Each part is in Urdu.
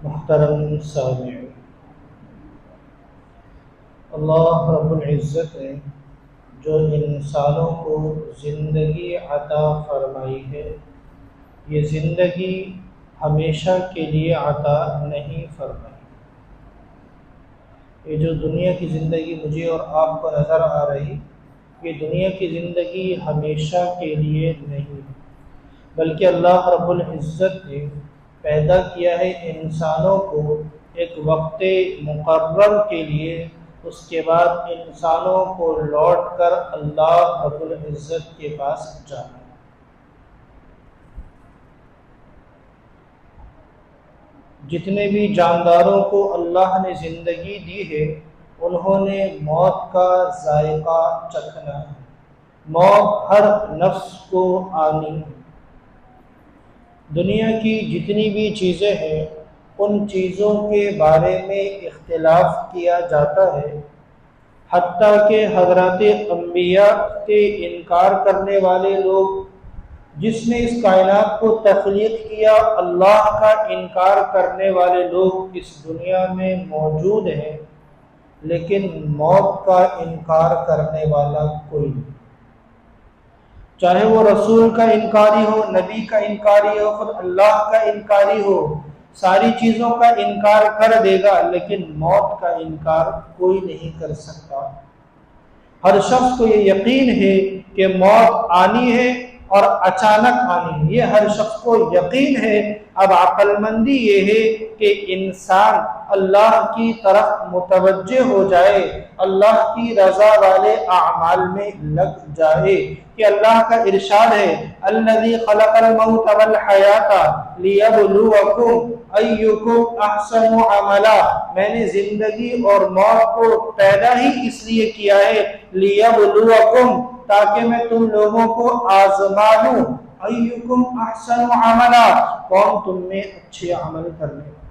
محترم سامعین، اللہ رب العزت نے جو انسانوں کو زندگی عطا فرمائی ہے، یہ زندگی ہمیشہ کے لیے عطا نہیں فرمائی۔ یہ جو دنیا کی زندگی مجھے اور آپ کو نظر آ رہی، یہ دنیا کی زندگی ہمیشہ کے لیے نہیں، بلکہ اللہ رب العزت نے پیدا کیا ہے انسانوں کو ایک وقت مقرر کے لیے، اس کے بعد انسانوں کو لوٹ کر اللہ رب العزت کے پاس جانا۔ جتنے بھی جانداروں کو اللہ نے زندگی دی ہے، انہوں نے موت کا ذائقہ چکھنا ہے، موت ہر نفس کو آنی ہے۔ دنیا کی جتنی بھی چیزیں ہیں، ان چیزوں کے بارے میں اختلاف کیا جاتا ہے، حتیٰ کہ حضرات انبیاء کے انکار کرنے والے لوگ، جس نے اس کائنات کو تخلیق کیا، اللہ کا انکار کرنے والے لوگ اس دنیا میں موجود ہیں، لیکن موت کا انکار کرنے والا کوئی نہیں۔ چاہے وہ رسول کا انکاری ہو، نبی کا انکاری ہو، خود اللہ کا انکاری ہو، ساری چیزوں کا انکار کر دے گا، لیکن موت کا انکار کوئی نہیں کر سکتا۔ ہر شخص کو یہ یقین ہے کہ موت آنی ہے اور اچانک آنی ہے، یہ ہر شخص کو یقین ہے۔ اب عقل مندی یہ ہے کہ انسان اللہ کی طرف متوجہ ہو جائے، اللہ کی رضا والے اعمال میں لگ جائے، کہ اللہ کا ارشاد ہے الذی خلق الموت والحیات لیبلوکم ایکم احسن عملا، میں نے زندگی اور موت کو پیدا ہی اس لیے کیا ہے، لیبلوکم، تاکہ میں تم لوگوں کو آزما لوں، ایکم احسن عملا، کون تم میں اچھے عمل کرنے والا۔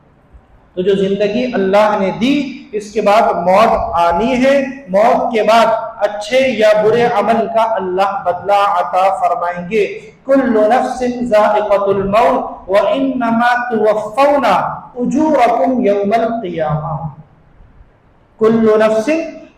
تو جو زندگی اللہ نے دی، اس کے بعد موت آنی ہے، موت کے بعد اچھے یا برے عمل کا اللہ بدلہ عطا فرمائیں گے۔ کل نفس ذائقۃ الموت وانما توفون اجورکم یوم القیامہ۔ کل نفس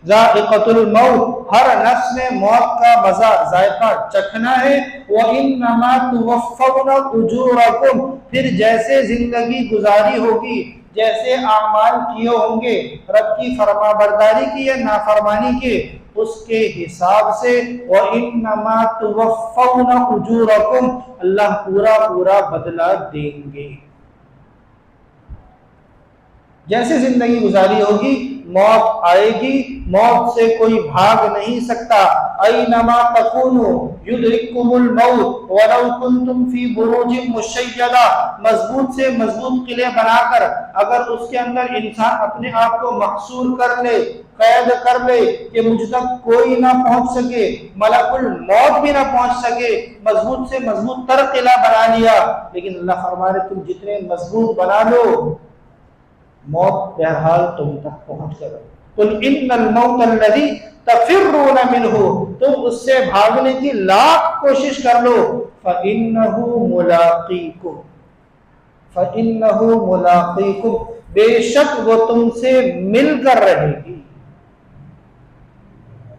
ذائقۃ الموت، ہر نفس نے موت کا مزہ ذائقہ چکھنا ہے۔ وانما توفون اجورکم، پھر جیسے زندگی گزاری ہوگی، جیسے اعمال کیے ہوں گے، رب کی فرما برداری کی یا نافرمانی کے، اس کے حساب سے وَإِنَّمَا تُوَفَّوْنَ أُجُورَكُمْ، اللہ پورا بدلہ دیں گے۔ جیسے زندگی گزاری ہوگی، موت آئے گی، موت سے کوئی بھاگ نہیں سکتا۔ اَيْنَمَا تَكُونُوا يُدْرِككُمُ الْمَوْتُ وَلَوْ كُنْتُمْ فِي بُرُوجٍ مُشَيَّدَةٍ، مضبوط سے مضبوط قلعے بنا کر اگر اس کے اندر انسان اپنے آپ کو محصور کر لے، قید کر لے کہ مجھ تک کوئی نہ پہنچ سکے، ملک الموت بھی نہ پہنچ سکے، مضبوط سے مضبوط تر قلعہ بنا لیا، لیکن اللہ فرما رہے تم جتنے مضبوط بنا لو، موت بہرحال تم تک پہنچ کر۔ قل ان الموت الذی تفرون منہ، تم اس سے بھاگنے کی لاکھ کوشش کر لو، فإنہ ملاقیکم، فإنہ ملاقیکم، بے شک وہ تم سے مل کر رہے گی۔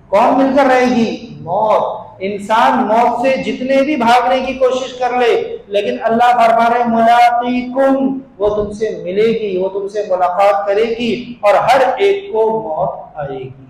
کون مل کر رہے گی؟ موت۔ انسان موت سے جتنے بھی بھاگنے کی کوشش کر لے، لیکن اللہ فرما رہے ملاقیکم، وہ تم سے ملے گی، وہ تم سے ملاقات کرے گی، اور ہر ایک کو موت آئے گی۔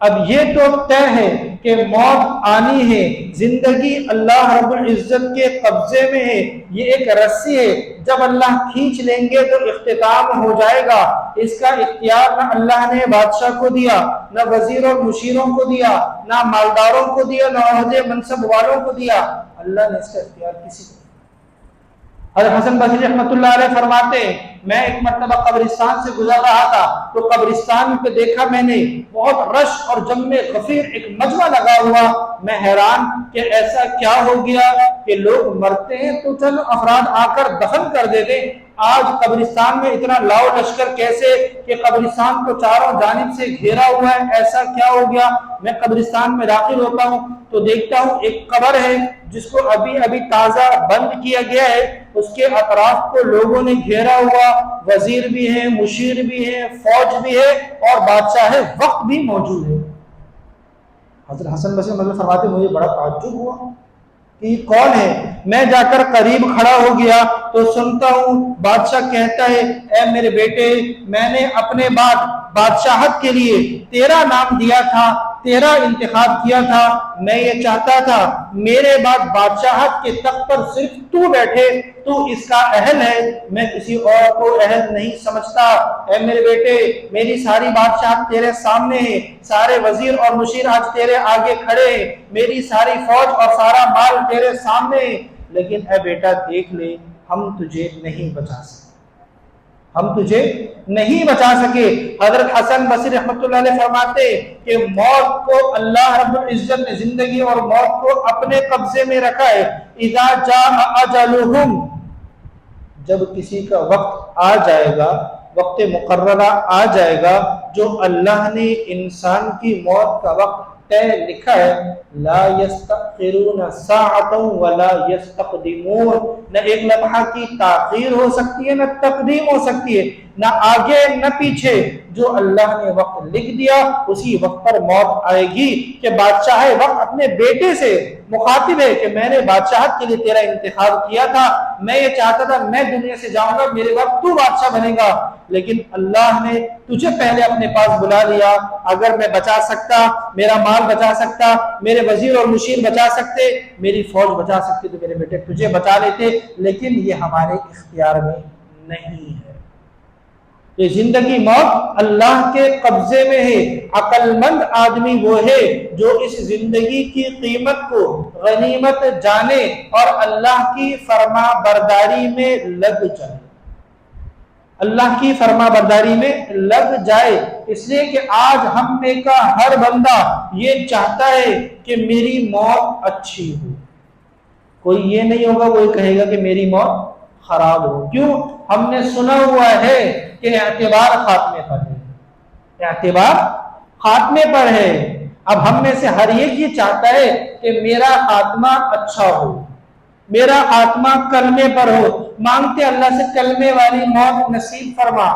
اب یہ تو طے ہے کہ موت آنی ہے، زندگی اللہ رب العزت کے قبضے میں ہے، یہ ایک رسی ہے، جب اللہ کھینچ لیں گے تو اختتام ہو جائے گا۔ اس کا اختیار نہ اللہ نے بادشاہ کو دیا، نہ وزیر اور مشیروں کو دیا، نہ مالداروں کو دیا، نہ عہدے منصب والوں کو دیا، اللہ نے اس کا اختیار کسی کو۔ حضرت حسن بصری رحمۃ اللہ علیہ فرماتے ہیں میں ایک مرتبہ قبرستان سے گزر رہا تھا تو قبرستان پہ دیکھا میں نے بہت رش اور جم غفیر ایک مجمع لگا ہوا، میں حیران کہ ایسا کیا ہو گیا کہ لوگ مرتے ہیں تو چند افراد آ کر دفن کر دیتے، آج قبرستان میں اتنا لاؤ لشکر کیسے کہ قبرستان کو چاروں جانب سے گھیرا ہوا ہے، ایسا کیا ہو گیا؟ میں قبرستان میں داخل ہوتا ہوں تو دیکھتا ہوں ایک قبر ہے جس کو ابھی ابھی تازہ بند کیا گیا ہے، اس کے اطراف کو لوگوں نے گھیرا ہوا، وزیر بھی ہے، مشیر بھی ہے، فوج بھی ہے اور بادشاہ وقت بھی موجود ہے۔ حضرت حسن بصری مطلب فرماتے مجھے بڑا تعجب ہوا کہ یہ کون ہے؟ میں جا کر قریب کھڑا ہو گیا تو سنتا ہوں بادشاہ کہتا ہے اے میرے بیٹے، میں نے اپنے بعد بادشاہت کے لیے تیرا نام دیا تھا، تیرا انتخاب کیا تھا، میں یہ چاہتا تھا میرے بعد بادشاہت کے تخت پر صرف تو بیٹھے، تو اس کا اہل ہے، میں کسی اور کو اہل نہیں سمجھتا۔ اے میرے بیٹے، میری ساری بادشاہت تیرے سامنے ہے، سارے وزیر اور مشیر آج تیرے آگے کھڑے ہیں، میری ساری فوج اور سارا مال تیرے سامنے ہے، لیکن اے بیٹا دیکھ لے، ہم تجھے نہیں بچا سکے، ہم تجھے نہیں بچا سکے۔ حضرت حسن بصری رحمۃ اللہ علیہ فرماتے کہ موت کو اللہ رب العزت نے زندگی اور موت کو اپنے قبضے میں رکھا ہے۔ اذا جاء اجلہم، جب کسی کا وقت آ جائے گا، وقت مقررہ آ جائے گا، جو اللہ نے انسان کی موت کا وقت طے لکھا ہے، لا یستأخرون ساعۃ ولا یستقدمون، نہ ایک لمحہ کی تاخیر ہو سکتی ہے، نہ تقدیم ہو سکتی ہے، نہ آگے نہ پیچھے، جو اللہ نے وقت لکھ دیا اسی وقت پر موت آئے گی۔ کہ بادشاہ وقت اپنے بیٹے سے مخاطب ہے کہ میں نے بادشاہت کے لیے تیرا انتخاب کیا تھا، میں یہ چاہتا تھا میں دنیا سے جاؤں گا، میرے وقت تو بادشاہ بنے گا، لیکن اللہ نے تجھے پہلے اپنے پاس بلا لیا۔ اگر میں بچا سکتا، میرا مال بچا سکتا، میرے وزیر اور مشیر بچا سکتے، میری فوج بچا سکتی تو میرے بیٹے تجھے بچا لیتے، لیکن یہ ہمارے اختیار میں نہیں ہے۔ یہ زندگی موت اللہ کے قبضے میں ہے۔ عقل مند آدمی وہ ہے جو اس زندگی کی قیمت کو غنیمت جانے اور اللہ کی فرما برداری میں لگ جائے، اللہ کی فرما برداری میں لگ جائے۔ اس لیے کہ آج ہم میں کا ہر بندہ یہ چاہتا ہے کہ میری موت اچھی ہو، کوئی یہ نہیں ہوگا وہ کہے گا کہ میری موت خراب ہو۔ کیوں؟ ہم نے سنا ہوا ہے کہ اعتبار خاتمے پر ہے، اعتبار خاتمے پر ہے۔ اب ہم میں سے ہر ایک یہ چاہتا ہے کہ میرا خاتمہ اچھا ہو، میرا خاتمہ کلمے پر ہو، مانگتے اللہ سے کلمے والی موت نصیب فرما،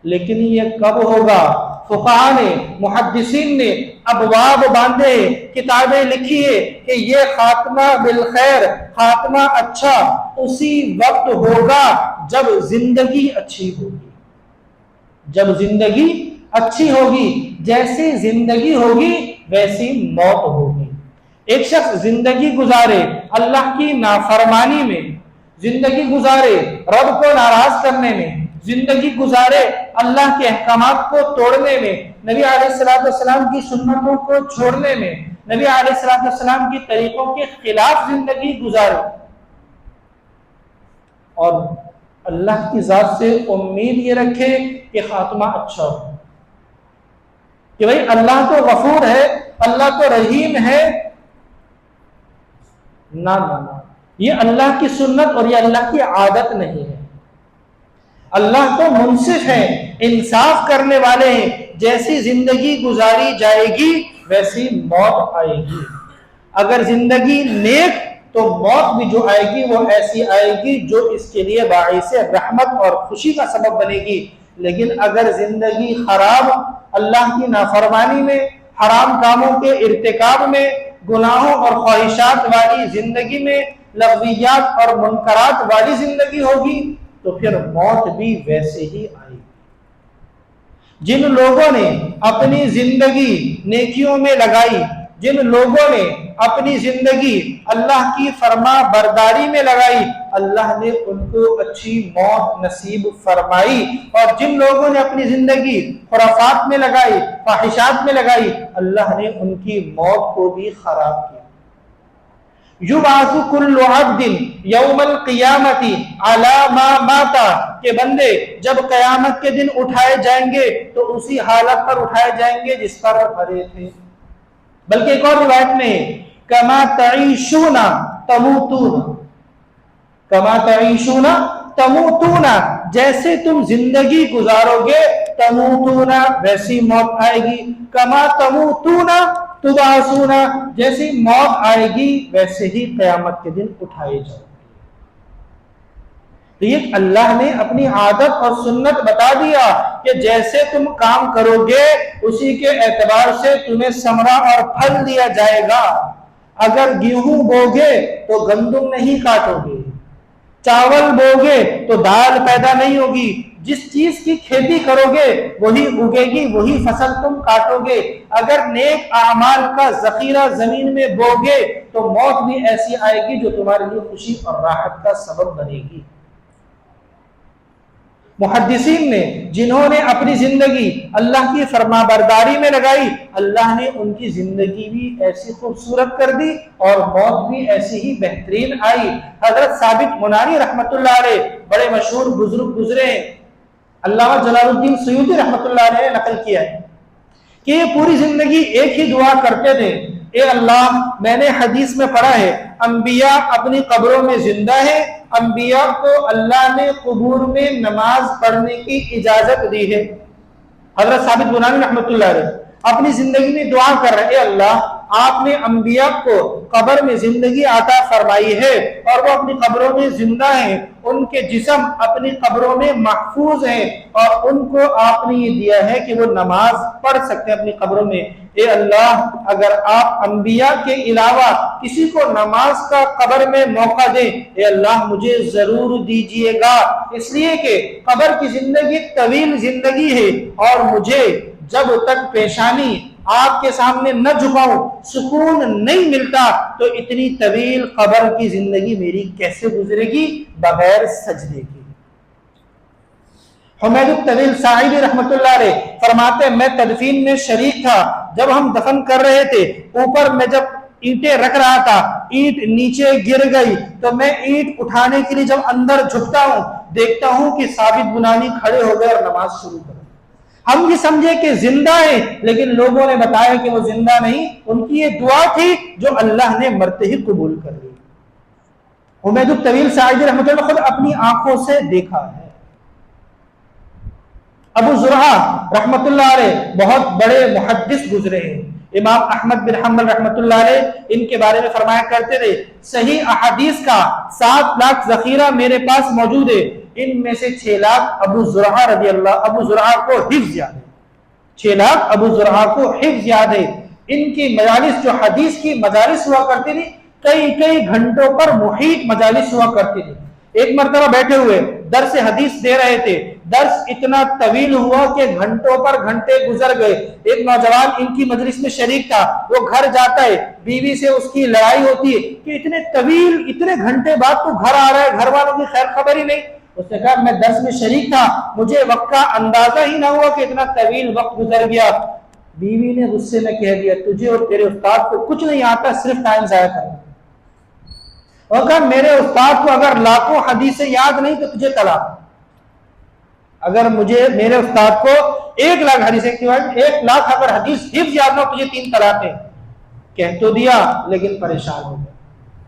لیکن یہ کب ہوگا؟ فقہاء نے، محدثین نے ابواب باندھے، کتابیں لکھی ہے کہ یہ خاتمہ بالخیر، خاتمہ اچھا اسی وقت ہوگا جب زندگی اچھی ہوگی، جب زندگی اچھی ہوگی، جیسی زندگی ہوگی ویسی موت ہوگی۔ ایک شخص زندگی گزارے اللہ کی نافرمانی میں، زندگی گزارے رب کو ناراض کرنے میں، زندگی گزارے اللہ کے احکامات کو توڑنے میں، نبی علیہ السلام کی سنتوں کو چھوڑنے میں، نبی علیہ السلام کی طریقوں کے خلاف زندگی گزارے، اور اللہ کی ذات سے امید یہ رکھے کہ خاتمہ اچھا ہو، کہ بھئی اللہ تو غفور ہے، اللہ تو رحیم ہے۔ نہ نہ نہ، یہ اللہ کی سنت اور یہ اللہ کی عادت نہیں ہے۔ اللہ تو منصف ہے، انصاف کرنے والے ہیں، جیسی زندگی گزاری جائے گی ویسی موت آئے گی۔ اگر زندگی نیک تو موت بھی جو آئے گی وہ ایسی آئے گی جو اس کے لیے باعث رحمت اور خوشی کا سبب بنے گی۔ لیکن اگر زندگی خراب، اللہ کی نافرمانی میں، حرام کاموں کے ارتکاب میں، گناہوں اور خواہشات والی زندگی میں، لغویات اور منکرات والی زندگی ہوگی تو پھر موت بھی ویسے ہی آئے گی۔ جن لوگوں نے اپنی زندگی نیکیوں میں لگائی، جن لوگوں نے اپنی زندگی اللہ کی فرما برداری میں لگائی، اللہ نے ان کو اچھی موت نصیب فرمائی، اور جن لوگوں نے اپنی زندگی خرافات میں لگائی، فاحشات میں لگائی، اللہ نے ان کی موت کو بھی خراب کیا۔ یبعث کل عبد یوم القیامت علی ما مات، کہ بندے جب قیامت کے دن اٹھائے جائیں گے تو اسی حالت پر اٹھائے جائیں گے جس پر مرے تھے۔ بلکہ ایک اور روایت میں کما تعیشون تموتون، کما تعیشون تموتونا جیسے تم زندگی گزارو گے تموتونا ویسی موت آئے گی، کما تموتونا تبعثونا جیسی موت آئے گی ویسے ہی قیامت کے دن اٹھائے جاؤ گے۔ تو یہ اللہ نے اپنی عادت اور سنت بتا دیا کہ جیسے تم کام کرو گے اسی کے اعتبار سے تمہیں ثمرہ اور پھل دیا جائے گا۔ اگر گیہوں بوگے تو گندم نہیں کاٹو گے، چاول بوگے تو دال پیدا نہیں ہوگی، جس چیز کی کھیتی کرو گے وہی اگے گی، وہی فصل تم کاٹو گے۔ اگر نیک اعمال کا ذخیرہ زمین میں بوگے تو موت بھی ایسی آئے گی جو تمہارے لیے خوشی اور راحت کا سبب بنے گی۔ محدثین نے جنہوں نے اپنی زندگی اللہ کی فرما برداری میں لگائی، اللہ نے ان کی زندگی بھی ایسی خوبصورت کر دی اور موت بھی ایسی ہی بہترین آئی۔ حضرت ثابت بنانی رحمت اللہ علیہ بڑے مشہور بزرگ گزرے ہیں، علامہ جلال الدین سیوطی رحمت اللہ علیہ نے نقل کیا ہے کہ یہ پوری زندگی ایک ہی دعا کرتے تھے، اے اللہ میں نے حدیث میں پڑھا ہے انبیاء اپنی قبروں میں زندہ ہیں، انبیاء کو اللہ نے قبور میں نماز پڑھنے کی اجازت دی ہے۔ حضرت ثابت بنانی رحمت اللہ علیہ اپنی زندگی میں دعا کر رہے، اے اللہ آپ نے انبیاء کو قبر میں زندگی عطا فرمائی ہے اور وہ اپنی قبروں میں زندہ ہیں، ان کے جسم اپنی قبروں میں محفوظ ہیں اور ان کو آپ نے یہ دیا ہے کہ وہ نماز پڑھ سکتے ہیں اپنی قبروں میں۔ اے اللہ اگر آپ انبیاء کے علاوہ کسی کو نماز کا قبر میں موقع دیں، اے اللہ مجھے ضرور دیجئے گا، اس لیے کہ قبر کی زندگی طویل زندگی ہے اور مجھے جب تک پیشانی آپ کے سامنے نہ جھکاؤں سکون نہیں ملتا، تو اتنی طویل قبر کی زندگی میری کیسے گزرے گی بغیر سجدے کی۔ حمید الطویل ساعدی رحمت اللہ علیہ فرماتے ہیں میں تدفین میں شریک تھا، جب ہم دفن کر رہے تھے اوپر میں جب اینٹیں رکھ رہا تھا، اینٹ نیچے گر گئی تو میں اینٹ اٹھانے کے لیے جب اندر جھکتا ہوں دیکھتا ہوں کہ ثابت بنانی کھڑے ہو گئے اور نماز شروع کر۔ ہم یہ سمجھے کہ زندہ ہیں لیکن لوگوں نے بتایا کہ وہ زندہ نہیں، ان کی یہ دعا تھی جو اللہ نے مرتے ہی قبول کر لی۔ حمید الطویل ساعدی رحمۃ اللہ خود اپنی آنکھوں سے دیکھا ہے۔ ابو زرعہ رحمت اللہ علیہ بہت بڑے محدث گزرے ہیں، امام احمد بن حنبل رحمت اللہ علیہ ان کے بارے میں فرمایا کرتے تھے صحیح احادیث کا 7 لاکھ ذخیرہ میرے پاس موجود ہے، ان میں سے 6 لاکھ ابو زرعہ رضی اللہ ابو زرعہ کو حفظ یاد ہے، 6 لاکھ ابو زرعہ کو حفظ یاد ہے۔ ان کی مجالس جو حدیث کی مجالس ہوا کرتی تھی کئی گھنٹوں پر محیط مجالس ہوا کرتی تھی۔ ایک مرتبہ بیٹھے ہوئے درس حدیث دے رہے تھے، درس اتنا طویل ہوا کہ گھنٹوں پر گھنٹے گزر گئے۔ ایک نوجوان ان کی مجلس میں شریک تھا، وہ گھر جاتا ہے، بیوی سے اس کی لڑائی ہوتی ہے کہ اتنے طویل اتنے گھنٹے بعد تو گھر آ رہا ہے، گھر والوں کی خیر خبر ہی نہیں۔ اس نے کہا میں درس میں شریک تھا، مجھے وقت کا اندازہ ہی نہ ہوا کہ اتنا طویل وقت گزر گیا۔ بیوی نے غصے میں کہہ دیا تجھے اور تیرے استاد کو کچھ نہیں آتا، صرف ٹائم ضائع کرنا۔ اور کہا میرے استاد کو اگر لاکھوں حدیثیں یاد نہیں تو تجھے طلاق، اگر مجھے میرے استاد کو 1 لاکھ حدیثیں 1 لاکھ اگر حدیث حفظ یاد نہ تجھے 3 طلاقیں۔ کہہ تو دیا لیکن پریشان ہو گئے۔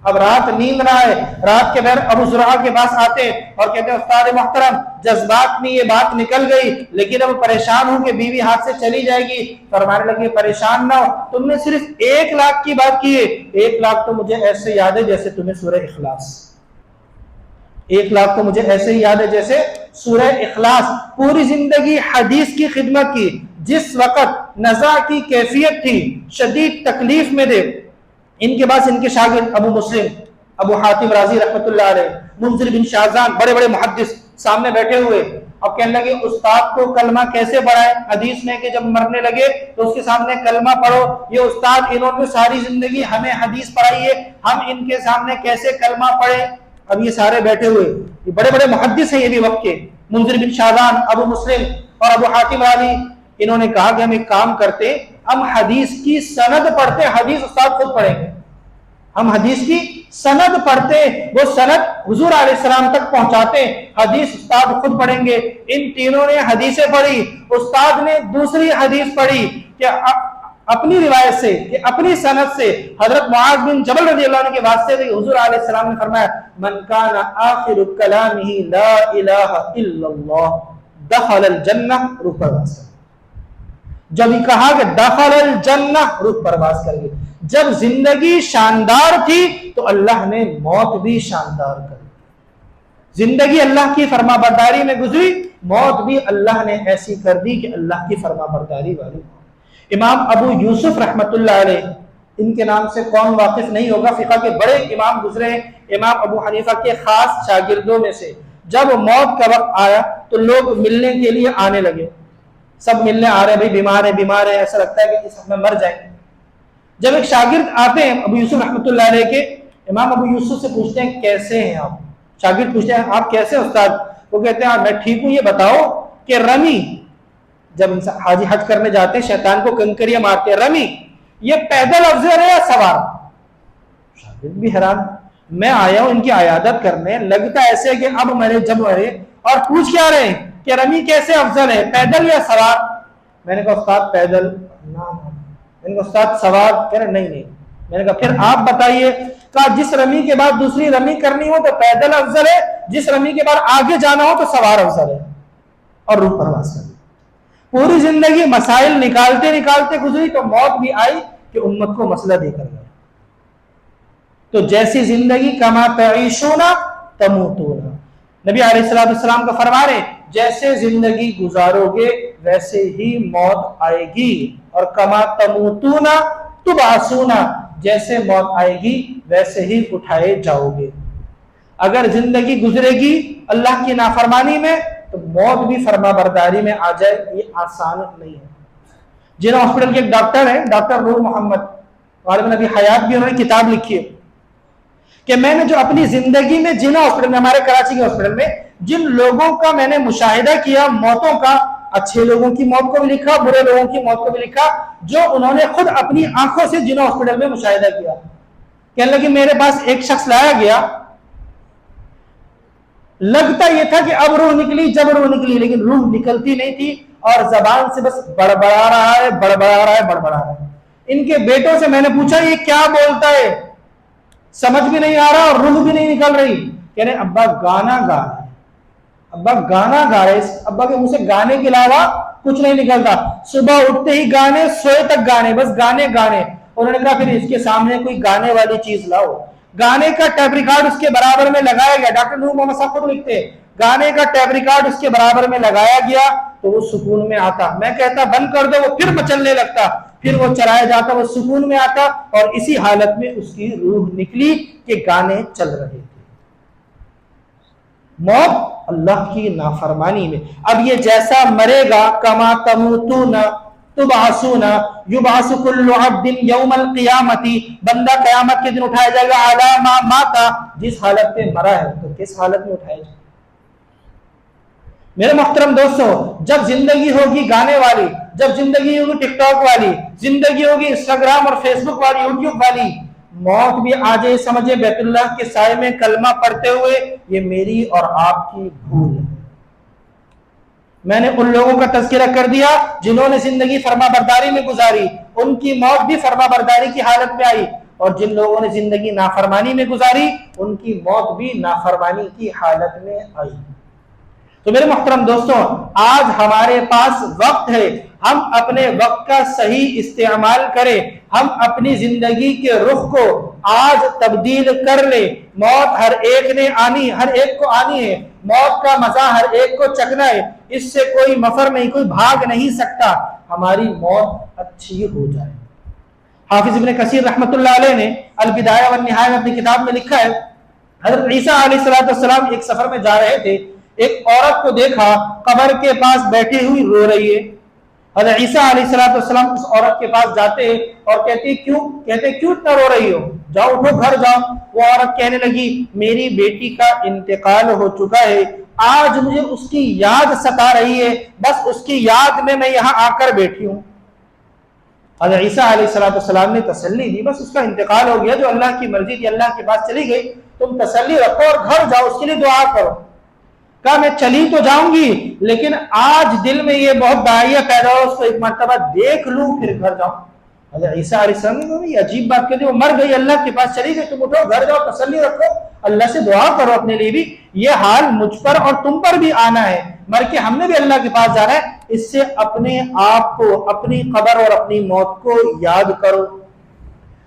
اب رات نیند نہ آئے، رات کے بیر ابو زرعہ کے پاس آتے اور کہتے ہیں استاد محترم جذبات میں یہ بات نکل گئی لیکن اب پریشان ہوں کہ بیوی ہاتھ سے چلی جائے گی۔ فرمانے لگے پریشان نہ ہو، تم نے صرف 1 لاکھ کی بات کی ہے، 1 لاکھ تو مجھے ایسے یاد ہے جیسے تمہیں سورہ اخلاص، 1 لاکھ تو مجھے ایسے ہی یاد ہے جیسے سورہ اخلاص۔ پوری زندگی حدیث کی خدمت کی، جس وقت نزع کی کیفیت تھی، شدید تکلیف میں تھے، ان کے بعد ان کے شاگرد ابو مسلم ابو حاتم رازی رحمت اللہ علیہ، منذر بن شاذان بڑے بڑے محدث سامنے بیٹھے ہوئے اور کہنے لگے استاد کو کلمہ کیسے پڑھائے؟ حدیث میں کہ جب مرنے لگے تو اس کے سامنے کلمہ پڑھو۔ یہ استاد انہوں نے ساری زندگی ہمیں حدیث پڑھائی ہے، ہم ان کے سامنے کیسے کلمہ پڑھیں؟ اب یہ سارے بیٹھے ہوئے، یہ بڑے بڑے محدث ہیں یہ بھی وقت کے، منذر بن شاذان، ابو مسلم اور ابو حاتم رازی۔ انہوں نے کہا کہ ہم ایک کام کرتے، ہم حدیث کی سند پڑھتے، حدیث استاد خود پڑھیں گے، ہم حدیث کی سند پڑھتے، وہ سند حضور علیہ السلام تک پہنچاتے، حدیث استاد خود پڑھیں گے۔ ان تینوں نے حدیثیں پڑھی، استاد نے دوسری حدیث پڑھی کہ اپنی روایت سے کہ اپنی سند سے حضرت معاذ بن جبل رضی اللہ عنہ کے واسطے سے حضور علیہ السلام نے فرمایا من کان آخر کلامہ لا الہ الا اللہ دخل الجنہ، روح پرواز کر گئی۔ جب یہ کہا کہ دخل الجنہ، روح پرواز کر گئی۔ جب زندگی شاندار تھی تو اللہ نے موت بھی شاندار کر دی۔ زندگی اللہ کی فرما برداری میں گزری، موت بھی اللہ نے ایسی کر دی کہ اللہ کی فرما برداری والی۔ امام ابو یوسف رحمۃ اللہ علیہ، ان کے نام سے کون واقف نہیں ہوگا، فقہ کے بڑے امام گزرے ہیں، امام ابو حنیفہ کے خاص شاگردوں میں سے۔ جب موت کا وقت آیا تو لوگ ملنے کے لیے آنے لگے، سب ملنے آ رہے، بھائی بیمار ہے، ایسا لگتا ہے کہ اس میں مر جائیں۔ جب ایک شاگرد آتے ہیں ابو یوسف رحمۃ اللہ علیہ کے، امام ابو یوسف سے پوچھتے ہیں کیسے ہیں آپ؟ شاگرد پوچھتے ہیں آپ کیسے استاد؟ وہ کہتے ہیں میں ٹھیک ہوں، یہ بتاؤ کہ رمی، جب انسان حاجی حج کرنے جاتے ہیں شیطان کو کنکریاں مارتے ہیں، رمی یہ پیدل افضل ہے یا سوار؟ شاگرد بھی حیران، میں آیا ہوں ان کی عیادت کرنے، لگتا ایسے ہے کہ اب مرے جب مرے، اور پوچھ کیا رہے ہیں کہ رمی کیسے افضل ہے، پیدل یا سوار؟ میں نے کہا استاد پیدل، میں نے کہا استاد سوار، کہہ رہے نہیں۔ میں نے کہا پھر آپ بتائیے، کہا جس رمی کے بعد دوسری رمی کرنی ہو تو پیدل افضل ہے، جس رمی کے بعد آگے جانا ہو تو سوار افضل ہے، اور روح پرواز کر۔ پوری زندگی مسائل نکالتے نکالتے گزری تو موت بھی آئی کہ امت کو مسئلہ دے کر گئے۔ تو جیسی زندگی کما تعیشون تموتون، نبی علیہ السلام کا فرمان ہے جیسے زندگی گزارو گے ویسے ہی موت آئے گی، اور کما تموتون تبعثون، جیسے موت آئے گی ویسے ہی اٹھائے جاؤ گے۔ اگر زندگی گزرے گی اللہ کی نافرمانی میں تو موت بھی فرما برداری میں آ جائے، یہ آسان نہیں ہے۔ جنہ ہاسپٹل کے ایک ڈاکٹر ہیں، ڈاکٹر نور محمد، غالباً ابھی حیات بھی، انہوں نے کتاب لکھی ہے کہ میں نے جو اپنی زندگی میں جنہ ہاسپٹل میں، ہمارے کراچی کے ہاسپٹل میں جن لوگوں کا میں نے مشاہدہ کیا موتوں کا، اچھے لوگوں کی موت کو بھی لکھا، برے لوگوں کی موت کو بھی لکھا، جو انہوں نے خود اپنی آنکھوں سے جنہ ہاسپٹل میں مشاہدہ کیا۔ کہنے لگے میرے پاس ایک شخص لایا گیا، لگتا یہ تھا کہ اب روح نکلی، جب روح نکلی لیکن روح نکلتی نہیں تھی، اور زبان سے بس بڑبڑا رہا ہے۔ ان کے بیٹوں سے میں نے پوچھا یہ کیا بولتا ہے، سمجھ بھی نہیں آ رہا اور روح بھی نہیں نکل رہی۔ کہہ رہے ابا گانا گا رہے، ابا گانا گا رہے، ابا کے منہ سے گانے کے علاوہ کچھ نہیں نکلتا، صبح اٹھتے ہی گانے، سوئے تک گانے، بس گانے۔ انہوں نے کہا پھر اس کے سامنے کوئی گانے والی چیز لاؤ۔ گانے کا ٹیپ ریکارڈ اس کے برابر میں لگایا گیا، ڈاکٹر نور محمد صاحب خود لکھتے ہیں گانے کا ٹیپ ریکارڈ اس کے برابر میں لگایا گیا تو وہ سکون میں آتا۔ میں کہتا بند کر دو، وہ پھر مچلنے لگتا، پھر وہ چلایا جاتا، وہ سکون میں آتا، اور اسی حالت میں اس کی روح نکلی کہ گانے چل رہے تھے۔ موت اللہ کی نافرمانی میں۔ اب یہ جیسا مرے گا، کما تموتون تبعثون یبعث کل عبد یوم القیامت، بندہ قیامت کے دن اٹھایا جائے گا علی ما ماتا، جس حالت میں مرا ہے تو کس حالت میں اٹھایا جائے گا۔ میرے محترم دوستو، جب زندگی ہوگی گانے والی، جب زندگی ہوگی ٹک ٹاک والی، زندگی ہوگی انسٹاگرام اور فیس بک والی، یوٹیوب والی، موت بھی آ جائے سمجھے بیت اللہ کے سائے میں کلمہ پڑھتے ہوئے، یہ میری اور آپ کی بھول ہے۔ میں نے ان لوگوں کا تذکرہ کر دیا جنہوں نے زندگی فرما برداری میں گزاری، ان کی موت بھی فرما برداری کی حالت میں آئی، اور جن لوگوں نے زندگی نافرمانی میں گزاری ان کی موت بھی نافرمانی کی حالت میں آئی۔ تو میرے محترم دوستوں، آج ہمارے پاس وقت ہے، ہم اپنے وقت کا صحیح استعمال کریں، ہم اپنی زندگی کے رخ کو آج تبدیل کر لیں۔ موت ہر ایک نے آنی، ہر ایک کو آنی ہے، موت کا مزہ ہر ایک کو چکھنا ہے، اس سے کوئی مفر نہیں، کوئی بھاگ نہیں سکتا۔ ہماری موت اچھی ہو جائے۔ حافظ ابن کثیر رحمۃ اللہ علیہ نے البدایہ والنہایہ میں اپنی کتاب میں لکھا ہے، حضرت عیسیٰ علیہ السلام ایک سفر میں جا رہے تھے، ایک عورت کو دیکھا قبر کے پاس بیٹھی ہوئی رو رہی ہے۔ حضرت عیسیٰ علیہ السلام اس عورت کے پاس جاتے اور کہتے کیوں اتنا رو رہی ہو، جاؤ اٹھو گھر جاؤ۔ وہ عورت کہنے لگی میری بیٹی کا انتقال ہو چکا ہے، آج مجھے اس کی یاد ستا رہی ہے، بس اس کی یاد میں یہاں آ کر بیٹھی ہوں۔ حضرت عیسیٰ علیہ السلام نے تسلی دی، بس اس کا انتقال ہو گیا، جو اللہ کی مرضی تھی اللہ کے پاس چلی گئی، تم تسلی رکھو اور گھر جاؤ، اس کے لیے دعا کرو۔ کہا میں چلی تو جاؤں گی لیکن آج دل میں یہ بہت داعیہ پیدا ہو، اس کو ایک مرتبہ دیکھ لوں پھر گھر جاؤں۔ حضرت عیسیٰ علیہ السلام نے یہ عجیب بات کہی، وہ مر گئی، اللہ کے پاس چلی گئی، تم اٹھو گھر جاؤ، تسلی رکھو، اللہ سے دعا کرو اپنے لیے بھی، یہ حال مجھ پر اور تم پر بھی آنا ہے، مر کے ہم نے بھی اللہ کے پاس جانا ہے، اس سے اپنے آپ کو، اپنی قبر اور اپنی موت کو یاد کرو۔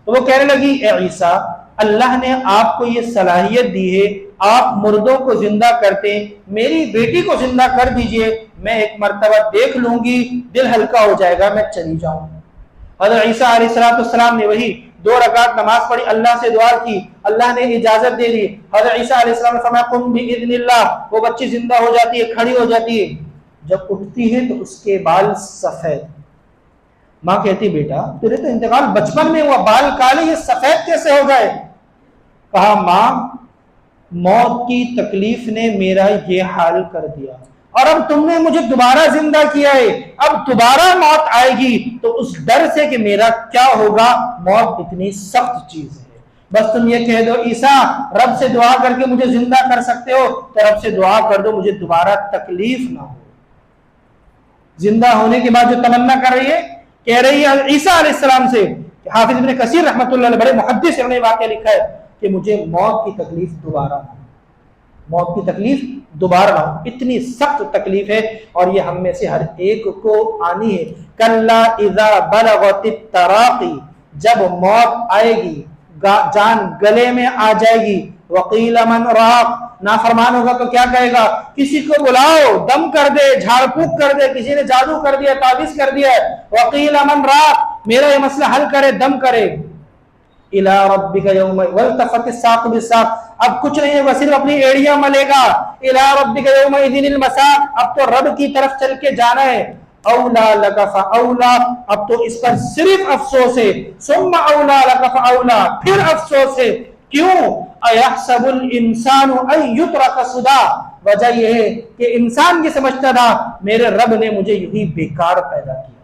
تو وہ کہنے لگی اے عیسیٰ، اللہ نے آپ کو یہ صلاحیت دی ہے، آپ مردوں کو زندہ کرتے، میری بیٹی کو زندہ کر دیجئے، میں ایک مرتبہ دیکھ لوں گی، دل ہلکا ہو جائے گا، میں چلی جاؤں۔ حضرت عیسیٰ علیہ السلام نے وہی 2 رکعت نماز پڑھی، اللہ سے دعا کی، اللہ نے اجازت دے دی۔ حضرت عیسیٰ علیہ السلام نے فرمایا قم باذن اللہ، وہ بچی زندہ ہو جاتی ہے، کھڑی ہو جاتی ہے، جب اٹھتی ہے تو اس کے بال سفید۔ ماں کہتی بیٹا تیرے تو انتقال بچپن میں ہوا، بال کالے، یہ سفید کیسے ہو گئے؟ کہا ماں موت کی تکلیف نے میرا یہ حال کر دیا، اور اب تم نے مجھے دوبارہ زندہ کیا ہے، اب دوبارہ موت آئے گی تو اس ڈر سے کہ میرا کیا ہوگا، موت اتنی سخت چیز ہے، بس تم یہ کہہ دو عیسیٰ رب سے دعا کر کے مجھے زندہ کر سکتے ہو تو رب سے دعا کر دو مجھے دوبارہ تکلیف نہ ہو۔ زندہ ہونے کے بعد جو تمنا کر رہی ہے، کہہ رہی ہے عیسیٰ علیہ السلام سے، حافظ ابن کثیر رحمۃ اللہ علیہ بڑے محدث نے واقعہ لکھا ہے کہ مجھے موت کی تکلیف دوبارہ نہ ہو، موت کی تکلیف دوبارہ نہ ہو، اتنی سخت تکلیف ہے، اور یہ ہم میں سے ہر ایک کو آنی ہے۔ کلا اذا بلغت التراقی، جب موت آئے گی، جان گلے میں آ جائے گی، وقیل من راق، نافرمان ہوگا تو کیا کہے گا، کسی کو بلاؤ دم کر دے، جھاڑ پھونک کر دے، کسی نے جادو کر دیا، تعویذ کر دیا ہے، وقیل من راق، میرا یہ مسئلہ حل کرے، دم کرے، الی ربک یوم والتفت الساق بالساق، اب کچھ نہیں ہوگا، صرف اپنی ایڑیاں ملے گا، الی ربک یومئذ المساق، اب تو رب کی طرف چل کے جانا ہے، اولا لک فاولا، اب تو اس پر صرف افسوس ہے، ثم اولا لک فاولا، پھر افسوس ہے، کیوں؟ ایحسب الانسان ان یترک سدی، وجہ یہ ہے کہ انسان یہ سمجھتا تھا میرے رب نے مجھے یہی بیکار پیدا کیا،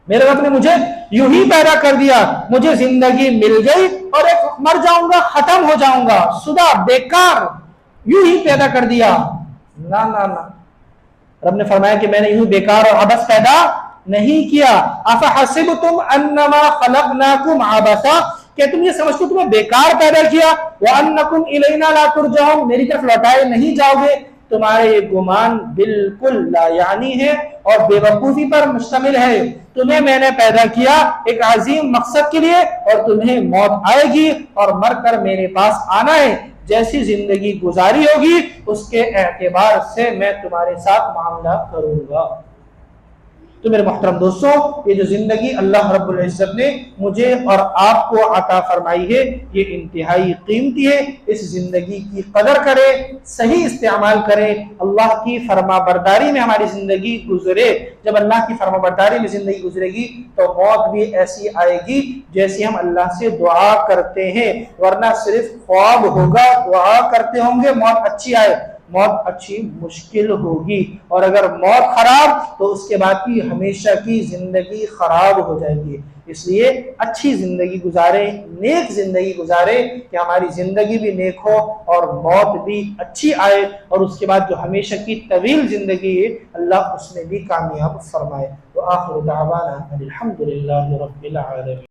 میرے رب نے مجھے یوں ہی پیدا کر دیا، مجھے زندگی مل گئی اور ایک مر جاؤں گا، ختم ہو جاؤں گا، سدا، بیکار، یوں ہی پیدا کر دیا، نہ نہ نہ، رب نے فرمایا کہ میں نے یوں بیکار اور عبث پیدا نہیں کیا، افحسبتم انما خلقناکم عبثا، کہ تم یہ سمجھتے تمہیں بیکار پیدا کیا، وانکم الینا لا ترجعون، میری طرف لوٹائے نہیں جاؤ گے، تمہارا یہ گمان بالکل لا یعنی ہے اور بے وقوفی پر مشتمل ہے، تمہیں میں نے پیدا کیا ایک عظیم مقصد کے لیے، اور تمہیں موت آئے گی اور مر کر میرے پاس آنا ہے، جیسی زندگی گزاری ہوگی اس کے اعتبار سے میں تمہارے ساتھ معاملہ کروں گا۔ تو میرے محترم دوستوں، یہ جو زندگی اللہ رب العزت نے مجھے اور آپ کو عطا فرمائی ہے یہ انتہائی قیمتی ہے، اس زندگی کی قدر کرے، صحیح استعمال کرے، اللہ کی فرما برداری میں ہماری زندگی گزرے، جب اللہ کی فرما برداری میں زندگی گزرے گی تو موت بھی ایسی آئے گی جیسی ہم اللہ سے دعا کرتے ہیں، ورنہ صرف خواب ہوگا، دعا کرتے ہوں گے موت اچھی آئے، موت اچھی مشکل ہوگی، اور اگر موت خراب تو اس کے بعد کی ہمیشہ کی زندگی خراب ہو جائے گی، اس لیے اچھی زندگی گزارے، نیک زندگی گزارے کہ ہماری زندگی بھی نیک ہو اور موت بھی اچھی آئے، اور اس کے بعد جو ہمیشہ کی طویل زندگی ہے اللہ اس میں بھی کامیاب فرمائے۔ وآخر دعوانا الحمدللہ رب العالمین۔